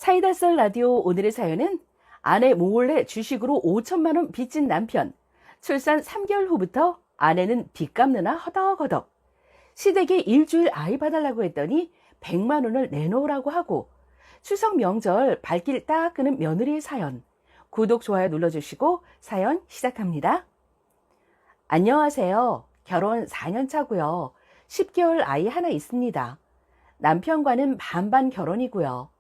사이다 썰 라디오 오늘의 사연은 아내 몰래 주식으로 5천만 원 빚진 남편. 출산 3개월 후부터 아내는 빚 갚느라 허덕허덕. 시댁에 일주일 아이 봐달라고 했더니 100만 원을 내놓으라고 하고 추석 명절 발길 딱 끄는 며느리의 사연. 구독, 좋아요 눌러주시고 사연 시작합니다. 안녕하세요. 결혼 4년 차고요. 10개월 아이 하나 있습니다. 남편과는 반반 결혼이고요.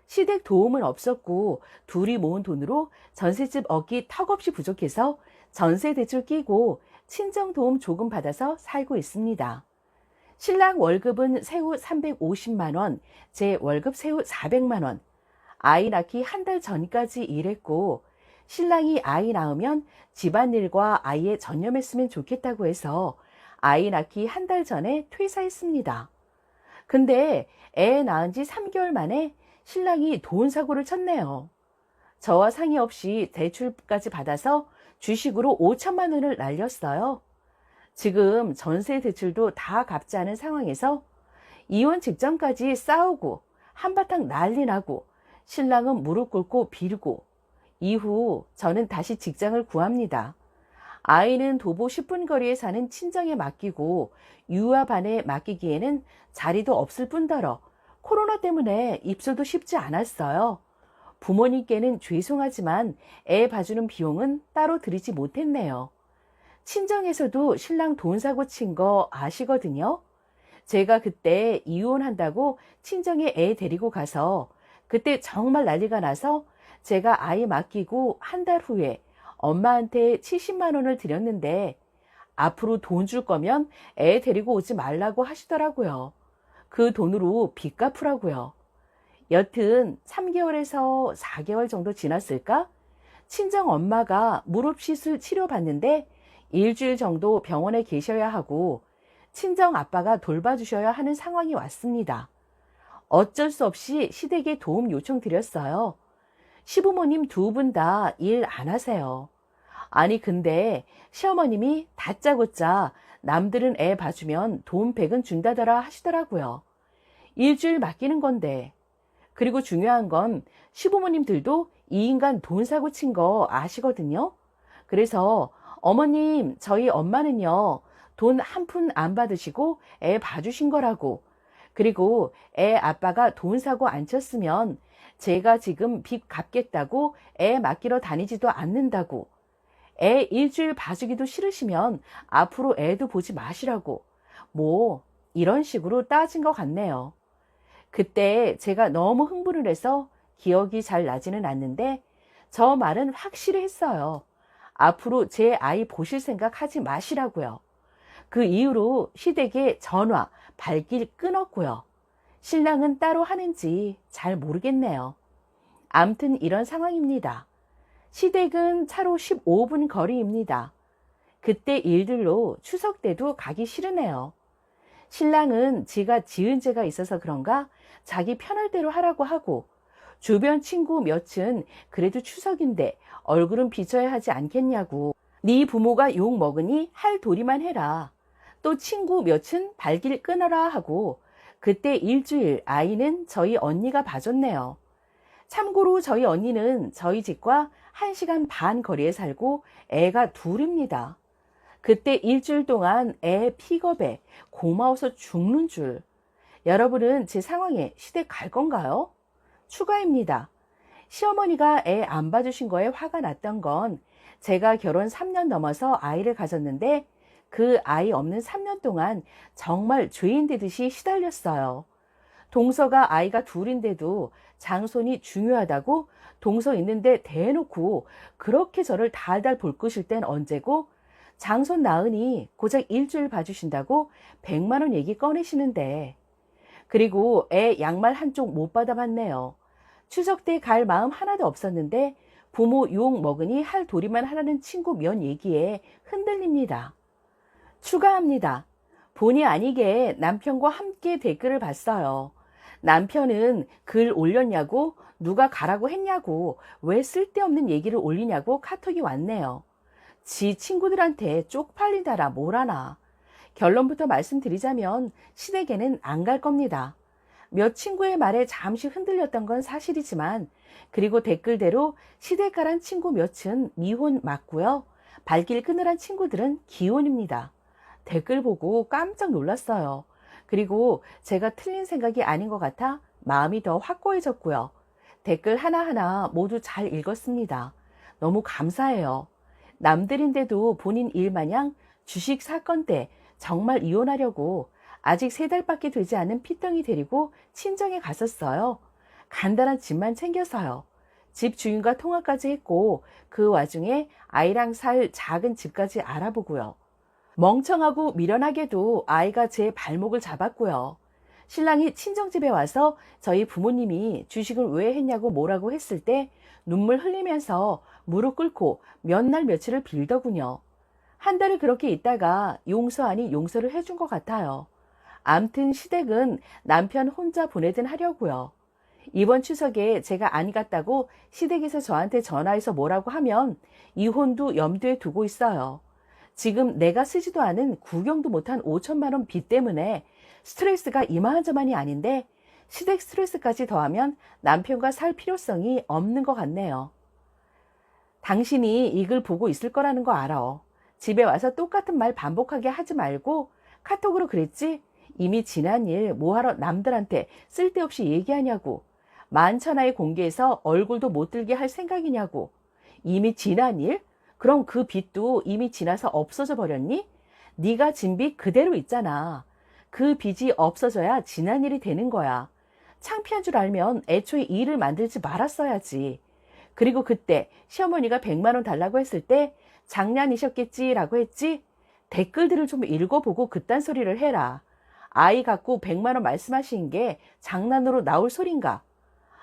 시댁 도움은 없었고 둘이 모은 돈으로 전셋집 얻기 턱없이 부족해서 전세 대출 끼고 친정 도움 조금 받아서 살고 있습니다. 신랑 월급은 세후 350만 원, 제 월급 세후 400만 원. 아이 낳기 한 달 전까지 일했고 신랑이 아이 낳으면 집안일과 아이에 전념했으면 좋겠다고 해서 아이 낳기 한 달 전에 퇴사했습니다. 근데 애 낳은 지 3개월 만에 신랑이 돈 사고를 쳤네요. 저와 상의 없이 대출까지 받아서 주식으로 5천만 원을 날렸어요. 지금 전세 대출도 다 갚지 않은 상황에서 이혼 직전까지 싸우고 한바탕 난리 나고 신랑은 무릎 꿇고 빌고 이후 저는 다시 직장을 구합니다. 아이는 도보 10분 거리에 사는 친정에 맡기고 유아반에 맡기기에는 자리도 없을 뿐더러 코로나 때문에 입소도 쉽지 않았어요. 부모님께는 죄송하지만 애 봐주는 비용은 따로 드리지 못했네요. 친정에서도 신랑 돈 사고 친 거 아시거든요. 제가 그때 이혼한다고 친정에 애 데리고 가서 그때 정말 난리가 나서 제가 아이 맡기고 한 달 후에 엄마한테 70만 원을 드렸는데 앞으로 돈 줄 거면 애 데리고 오지 말라고 하시더라고요. 그 돈으로 빚 갚으라고요. 여튼 3개월에서 4개월 정도 지났을까? 친정 엄마가 무릎 시술 치료받는데 일주일 정도 병원에 계셔야 하고 친정 아빠가 돌봐주셔야 하는 상황이 왔습니다. 어쩔 수 없이 시댁에 도움 요청드렸어요. 시부모님 두 분 다 일 안 하세요. 아니 근데 시어머님이 다짜고짜 남들은 애 봐주면 돈 100은 준다더라 하시더라고요. 일주일 맡기는 건데. 그리고 중요한 건 시부모님들도 이 인간 돈 사고 친 거 아시거든요. 그래서 어머님 저희 엄마는요 돈 한 푼 안 받으시고 애 봐주신 거라고. 그리고 애 아빠가 돈 사고 안 쳤으면 제가 지금 빚 갚겠다고 애 맡기러 다니지도 않는다고. 애 일주일 봐주기도 싫으시면 앞으로 애도 보지 마시라고. 뭐 이런 식으로 따진 것 같네요. 그때 제가 너무 흥분을 해서 기억이 잘 나지는 않는데 저 말은 확실히 했어요. 앞으로 제 아이 보실 생각 하지 마시라고요. 그 이후로 시댁에 전화, 발길 끊었고요. 신랑은 따로 하는지 잘 모르겠네요. 암튼 이런 상황입니다. 시댁은 차로 15분 거리입니다. 그때 일들로 추석 때도 가기 싫으네요. 신랑은 지가 지은 죄가 있어서 그런가 자기 편할 대로 하라고 하고 주변 친구 몇은 그래도 추석인데 얼굴은 비춰야 하지 않겠냐고. 네 부모가 욕 먹으니 할 도리만 해라. 또 친구 몇은 발길 끊어라 하고 그때 일주일 아이는 저희 언니가 봐줬네요. 참고로 저희 언니는 저희 집과 1시간 반 거리에 살고 애가 둘입니다. 그때 일주일 동안 애 픽업에 고마워서 죽는 줄. 여러분은 제 상황에 시댁 갈 건가요? 추가입니다. 시어머니가 애 안 봐주신 거에 화가 났던 건 제가 결혼 3년 넘어서 아이를 가졌는데 그 아이 없는 3년 동안 정말 죄인 되듯이 시달렸어요. 동서가 아이가 둘인데도 장손이 중요하다고 동서 있는데 대놓고 그렇게 저를 달달 볼 것일 땐 언제고 장손 낳으니 고작 일주일 봐주신다고 100만 원 얘기 꺼내시는데. 그리고 애 양말 한쪽 못 받아봤네요. 추석 때 갈 마음 하나도 없었는데 부모 욕 먹으니 할 도리만 하라는 친구 면 얘기에 흔들립니다. 추가합니다. 본의 아니게 남편과 함께 댓글을 봤어요. 남편은 글 올렸냐고, 누가 가라고 했냐고, 왜 쓸데없는 얘기를 올리냐고 카톡이 왔네요. 지 친구들한테 쪽팔리다라 뭐라나. 결론부터 말씀드리자면 시댁에는 안 갈 겁니다. 몇 친구의 말에 잠시 흔들렸던 건 사실이지만 그리고 댓글대로 시댁가란 친구 몇은 미혼 맞고요. 발길 끊으란 친구들은 기혼입니다. 댓글 보고 깜짝 놀랐어요. 그리고 제가 틀린 생각이 아닌 것 같아 마음이 더 확고해졌고요. 댓글 하나하나 모두 잘 읽었습니다. 너무 감사해요. 남들인데도 본인 일 마냥 주식 사건 때 정말 이혼하려고 아직 3달밖에 되지 않은 피덩이 데리고 친정에 갔었어요. 간단한 집만 챙겨서요. 집 주인과 통화까지 했고 그 와중에 아이랑 살 작은 집까지 알아보고요. 멍청하고 미련하게도 아이가 제 발목을 잡았고요. 신랑이 친정집에 와서 저희 부모님이 주식을 왜 했냐고 뭐라고 했을 때 눈물 흘리면서 무릎 꿇고 몇 날 며칠을 빌더군요. 한 달을 그렇게 있다가 용서 아니 용서를 해준 것 같아요. 암튼 시댁은 남편 혼자 보내든 하려고요. 이번 추석에 제가 안 갔다고 시댁에서 저한테 전화해서 뭐라고 하면 이혼도 염두에 두고 있어요. 지금 내가 쓰지도 않은 구경도 못한 5천만 원 빚 때문에 스트레스가 이만저만이 아닌데 시댁 스트레스까지 더하면 남편과 살 필요성이 없는 것 같네요. 당신이 이걸 보고 있을 거라는 거 알아. 집에 와서 똑같은 말 반복하게 하지 말고 카톡으로 그랬지? 이미 지난 일 뭐하러 남들한테 쓸데없이 얘기하냐고. 만천하에 공개해서 얼굴도 못 들게 할 생각이냐고. 이미 지난 일? 그럼 그 빚도 이미 지나서 없어져 버렸니? 네가 진 빚 그대로 있잖아. 그 빚이 없어져야 지난 일이 되는 거야. 창피한 줄 알면 애초에 이 일을 만들지 말았어야지. 그리고 그때 시어머니가 100만 원 달라고 했을 때 장난이셨겠지라고 했지? 댓글들을 좀 읽어보고 그딴 소리를 해라. 아이 갖고 100만 원 말씀하신 게 장난으로 나올 소린가?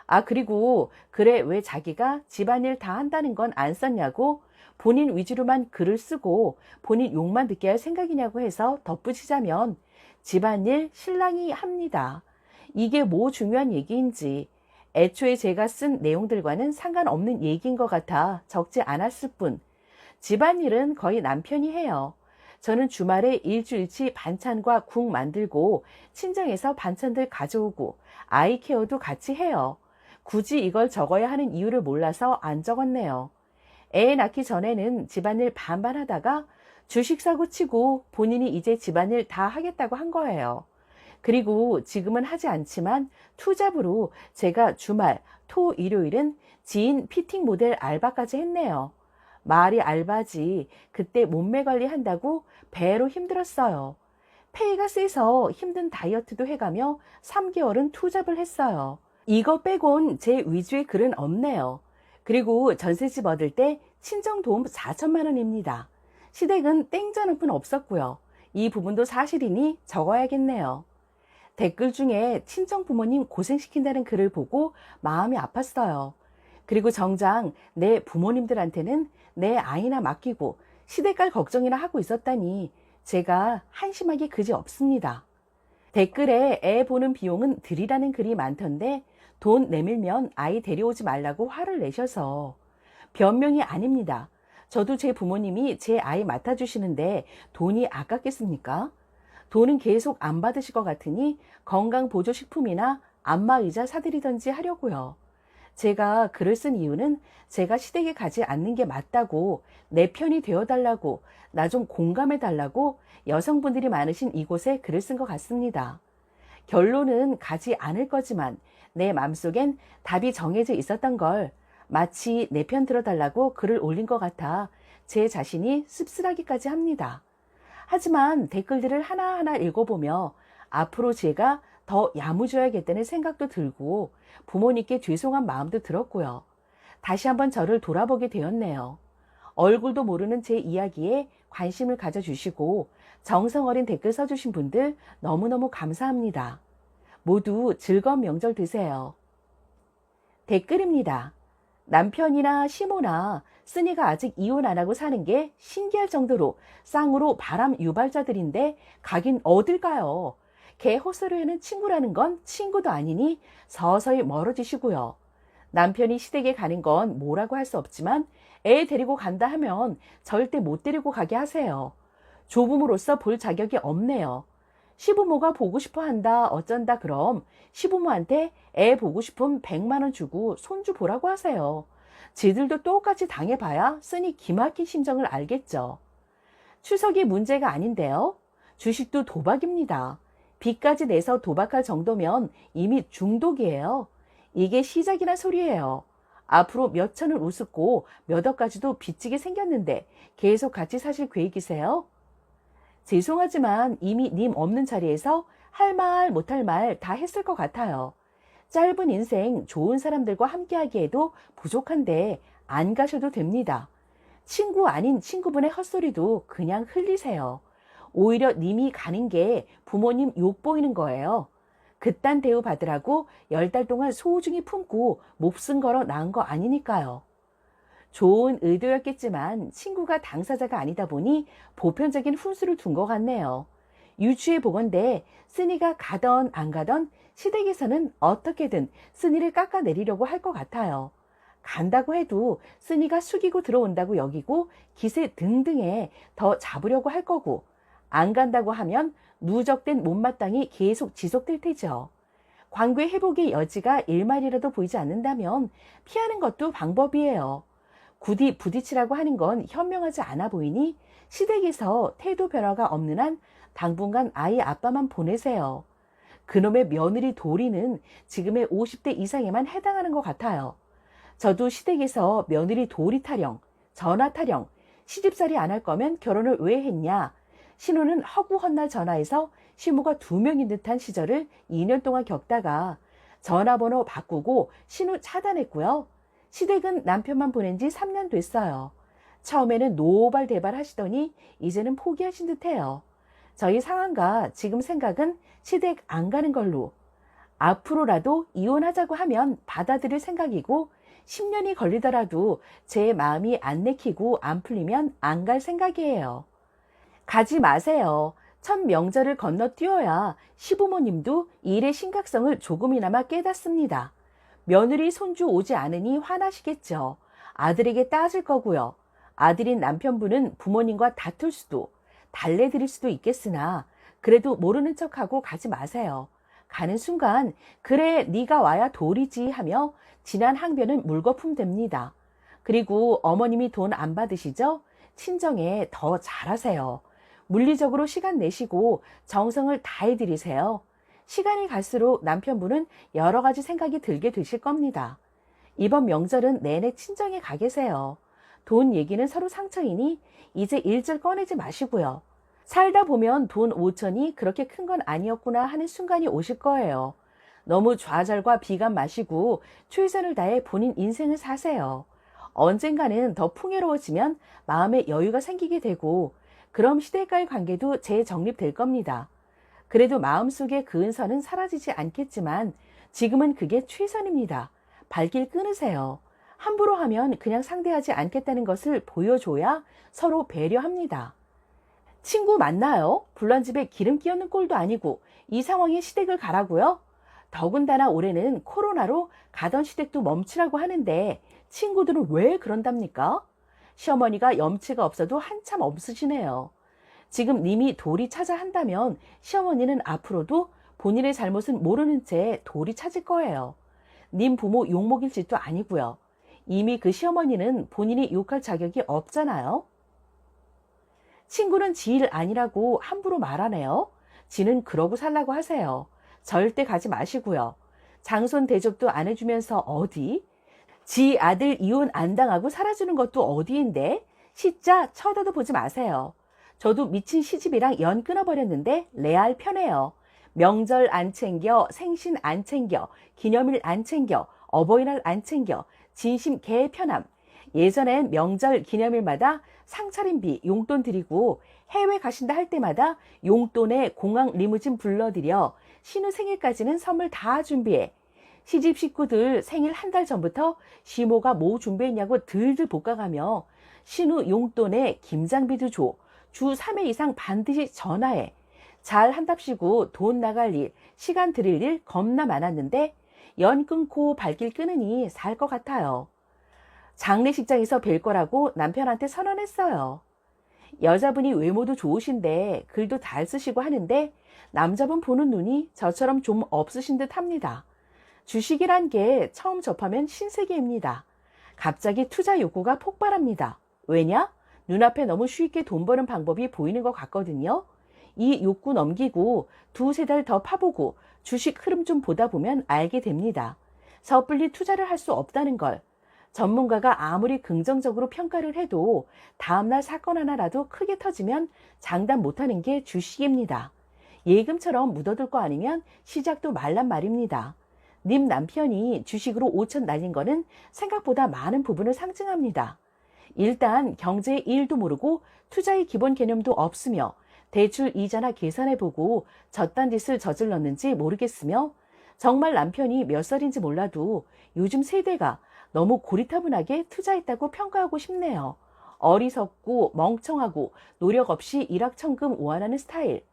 아, 그리고 그래 왜 자기가 집안일 다 한다는 건 안 썼냐고 본인 위주로만 글을 쓰고 본인 욕만 듣게 할 생각이냐고 해서 덧붙이자면 집안일 신랑이 합니다. 이게 뭐 중요한 얘기인지 애초에 제가 쓴 내용들과는 상관없는 얘기인 것 같아 적지 않았을 뿐 집안일은 거의 남편이 해요. 저는 주말에 일주일치 반찬과 국 만들고 친정에서 반찬들 가져오고 아이 케어도 같이 해요. 굳이 이걸 적어야 하는 이유를 몰라서 안 적었네요. 애 낳기 전에는 집안일 반반 하다가 주식 사고 치고 본인이 이제 집안일 다 하겠다고 한 거예요. 그리고 지금은 하지 않지만 투잡으로 제가 주말, 토, 일요일은 지인 피팅 모델 알바까지 했네요. 말이 알바지 그때 몸매 관리한다고 배로 힘들었어요. 페이가 세서 힘든 다이어트도 해가며 3개월은 투잡을 했어요. 이거 빼곤 제 위주의 글은 없네요. 그리고 전셋집 얻을 때 친정 도움 4천만 원입니다. 시댁은 땡전 한 푼 없었고요. 이 부분도 사실이니 적어야겠네요. 댓글 중에 친정 부모님 고생시킨다는 글을 보고 마음이 아팠어요. 그리고 정작 내 부모님들한테는 내 아이나 맡기고 시댁갈 걱정이나 하고 있었다니 제가 한심하기 그지 없습니다. 댓글에 애 보는 비용은 들이라는 글이 많던데 돈 내밀면 아이 데려오지 말라고 화를 내셔서 변명이 아닙니다. 저도 제 부모님이 제 아이 맡아주시는데 돈이 아깝겠습니까? 돈은 계속 안 받으실 것 같으니 건강보조식품이나 안마의자 사드리던지 하려고요. 제가 글을 쓴 이유는 제가 시댁에 가지 않는 게 맞다고 내 편이 되어달라고 나 좀 공감해달라고 여성분들이 많으신 이곳에 글을 쓴 것 같습니다. 결론은 가지 않을 거지만 내 맘속엔 답이 정해져 있었던 걸 마치 내 편 들어달라고 글을 올린 것 같아 제 자신이 씁쓸하기까지 합니다. 하지만 댓글들을 하나하나 읽어보며 앞으로 제가 더 야무져야겠다는 생각도 들고 부모님께 죄송한 마음도 들었고요. 다시 한번 저를 돌아보게 되었네요. 얼굴도 모르는 제 이야기에 관심을 가져주시고 정성 어린 댓글 써주신 분들 너무너무 감사합니다. 모두 즐거운 명절 되세요. 댓글입니다. 남편이나 시모나 쓰니가 아직 이혼 안 하고 사는 게 신기할 정도로 쌍으로 바람 유발자들인데 가긴 어딜 가요. 개 헛소리하는 친구라는 건 친구도 아니니 서서히 멀어지시고요. 남편이 시댁에 가는 건 뭐라고 할 수 없지만 애 데리고 간다 하면 절대 못 데리고 가게 하세요. 조부모로서 볼 자격이 없네요. 시부모가 보고 싶어 한다 어쩐다 그럼 시부모한테 애 보고 싶으면 100만 원 주고 손주 보라고 하세요. 지들도 똑같이 당해봐야 쓰니 기막힌 심정을 알겠죠. 추석이 문제가 아닌데요. 주식도 도박입니다. 빚까지 내서 도박할 정도면 이미 중독이에요. 이게 시작이란 소리예요. 앞으로 몇 천을 우습고 몇 억까지도 빚지게 생겼는데 계속 같이 사실 계획이세요? 죄송하지만 이미 님 없는 자리에서 할 말 못할 말 다 했을 것 같아요. 짧은 인생 좋은 사람들과 함께하기에도 부족한데 안 가셔도 됩니다. 친구 아닌 친구분의 헛소리도 그냥 흘리세요. 오히려 님이 가는 게 부모님 욕 보이는 거예요. 그딴 대우 받으라고 10달 동안 소중히 품고 목숨 걸어 낳은 거 아니니까요. 좋은 의도였겠지만 친구가 당사자가 아니다 보니 보편적인 훈수를 둔 것 같네요. 유추해 보건대 쓰니가 가던 안 가던 시댁에서는 어떻게든 쓰니를 깎아내리려고 할 것 같아요. 간다고 해도 쓰니가 숙이고 들어온다고 여기고 기세 등등에 더 잡으려고 할 거고, 안 간다고 하면 누적된 못마땅이 계속 지속될 테죠. 관계 회복의 여지가 일말이라도 보이지 않는다면 피하는 것도 방법이에요. 굳이 부딪히라고 하는 건 현명하지 않아 보이니 시댁에서 태도 변화가 없는 한 당분간 아이 아빠만 보내세요. 그놈의 며느리 도리는 지금의 50대 이상에만 해당하는 것 같아요. 저도 시댁에서 며느리 도리 타령, 전화 타령, 시집살이 안 할 거면 결혼을 왜 했냐. 신우는 허구헌날 전화해서 시모가 2명인 듯한 시절을 2년 동안 겪다가 전화번호 바꾸고 신우 차단했고요. 시댁은 남편만 보낸 지 3년 됐어요. 처음에는 노발대발 하시더니 이제는 포기하신 듯해요. 저희 상황과 지금 생각은 시댁 안 가는 걸로. 앞으로라도 이혼하자고 하면 받아들일 생각이고 10년이 걸리더라도 제 마음이 안 내키고 안 풀리면 안 갈 생각이에요. 가지 마세요. 첫 명절을 건너뛰어야 시부모님도 일의 심각성을 조금이나마 깨닫습니다. 며느리 손주 오지 않으니 화나시겠죠. 아들에게 따질 거고요. 아들인 남편분은 부모님과 다툴 수도 달래드릴 수도 있겠으나 그래도 모르는 척하고 가지 마세요. 가는 순간 그래 네가 와야 도리지 하며 지난 항변은 물거품 됩니다. 그리고 어머님이 돈 안 받으시죠? 친정에 더 잘하세요. 물리적으로 시간 내시고 정성을 다해드리세요. 시간이 갈수록 남편분은 여러 가지 생각이 들게 되실 겁니다. 이번 명절은 내내 친정에 가 계세요. 돈 얘기는 서로 상처이니 이제 일절 꺼내지 마시고요. 살다 보면 돈 5천이 그렇게 큰 건 아니었구나 하는 순간이 오실 거예요. 너무 좌절과 비관 마시고 최선을 다해 본인 인생을 사세요. 언젠가는 더 풍요로워지면 마음에 여유가 생기게 되고 그럼 시댁과의 관계도 재정립될 겁니다. 그래도 마음속에 그은 선은 사라지지 않겠지만 지금은 그게 최선입니다. 발길 끊으세요. 함부로 하면 그냥 상대하지 않겠다는 것을 보여줘야 서로 배려합니다. 친구 만나요? 불난 집에 기름 끼얹는 꼴도 아니고 이 상황에 시댁을 가라고요? 더군다나 올해는 코로나로 가던 시댁도 멈추라고 하는데 친구들은 왜 그런답니까? 시어머니가 염치가 없어도 한참 없으시네요. 지금 님이 도리 찾아 한다면 시어머니는 앞으로도 본인의 잘못은 모르는 채 도리 찾을 거예요. 님 부모 욕먹일 짓도 아니고요. 이미 그 시어머니는 본인이 욕할 자격이 없잖아요. 친구는 지 일 아니라고 함부로 말하네요. 지는 그러고 살라고 하세요. 절대 가지 마시고요. 장손 대접도 안 해주면서 어디? 지 아들 이혼 안 당하고 살아주는 것도 어디인데? 시자 쳐다도 보지 마세요. 저도 미친 시집이랑 연 끊어버렸는데 레알 편해요. 명절 안 챙겨, 생신 안 챙겨, 기념일 안 챙겨, 어버이날 안 챙겨, 진심 개 편함. 예전엔 명절 기념일마다 상차림비 용돈 드리고 해외 가신다 할 때마다 용돈에 공항 리무진 불러드려 신우 생일까지는 선물 다 준비해. 시집 식구들 생일 한 달 전부터 시모가 뭐 준비했냐고 들들 볶아가며 신우 용돈에 김장비도 줘. 주 3회 이상 반드시 전화해. 잘 한답시고 돈 나갈 일, 시간 들일 일 겁나 많았는데 연 끊고 발길 끊으니 살 것 같아요. 장례식장에서 뵐 거라고 남편한테 선언했어요. 여자분이 외모도 좋으신데 글도 잘 쓰시고 하는데 남자분 보는 눈이 저처럼 좀 없으신 듯 합니다. 주식이란 게 처음 접하면 신세계입니다. 갑자기 투자 욕구가 폭발합니다. 왜냐? 눈앞에 너무 쉽게 돈 버는 방법이 보이는 것 같거든요. 이 욕구 넘기고 두세 달 더 파보고 주식 흐름 좀 보다 보면 알게 됩니다. 섣불리 투자를 할 수 없다는 걸. 전문가가 아무리 긍정적으로 평가를 해도 다음날 사건 하나라도 크게 터지면 장담 못하는 게 주식입니다. 예금처럼 묻어둘 거 아니면 시작도 말란 말입니다. 님 남편이 주식으로 5천 날린 거는 생각보다 많은 부분을 상징합니다. 일단 경제의 일도 모르고 투자의 기본 개념도 없으며 대출 이자나 계산해보고 저딴 짓을 저질렀는지 모르겠으며 정말 남편이 몇 살인지 몰라도 요즘 세대가 너무 고리타분하게 투자했다고 평가하고 싶네요. 어리석고 멍청하고 노력 없이 일확천금 오한하는 스타일.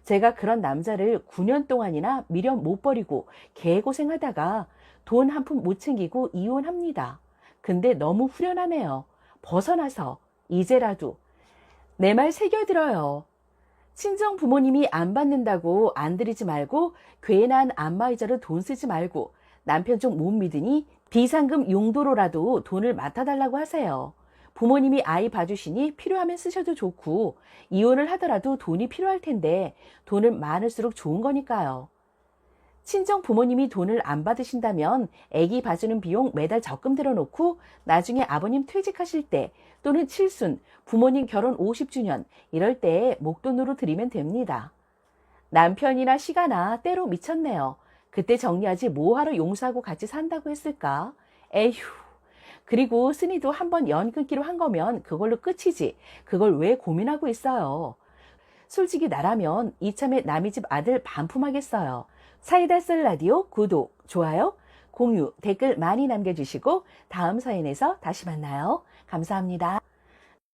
제가 그런 남자를 9년 동안이나 미련 못 버리고 개고생하다가 돈 한 푼 못 챙기고 이혼합니다. 근데 너무 후련하네요. 벗어나서 이제라도 내 말 새겨들어요. 친정 부모님이 안 받는다고 안 드리지 말고 괜한 안마의자로 돈 쓰지 말고 남편 쪽 못 믿으니 비상금 용도로라도 돈을 맡아달라고 하세요. 부모님이 아이 봐주시니 필요하면 쓰셔도 좋고 이혼을 하더라도 돈이 필요할 텐데 돈은 많을수록 좋은 거니까요. 친정 부모님이 돈을 안 받으신다면 아기 봐주는 비용 매달 적금 들어놓고 나중에 아버님 퇴직하실 때 또는 칠순, 부모님 결혼 50주년 이럴 때 목돈으로 드리면 됩니다. 남편이나 시가나 때로 미쳤네요. 그때 정리하지 뭐하러 용서하고 같이 산다고 했을까? 에휴. 그리고 쓴이도 한번 연 끊기로 한 거면 그걸로 끝이지. 그걸 왜 고민하고 있어요? 솔직히 나라면 이참에 남의 집 아들 반품하겠어요. 사이다 썰 라디오 구독, 좋아요, 공유, 댓글 많이 남겨주시고 다음 사연에서 다시 만나요. 감사합니다.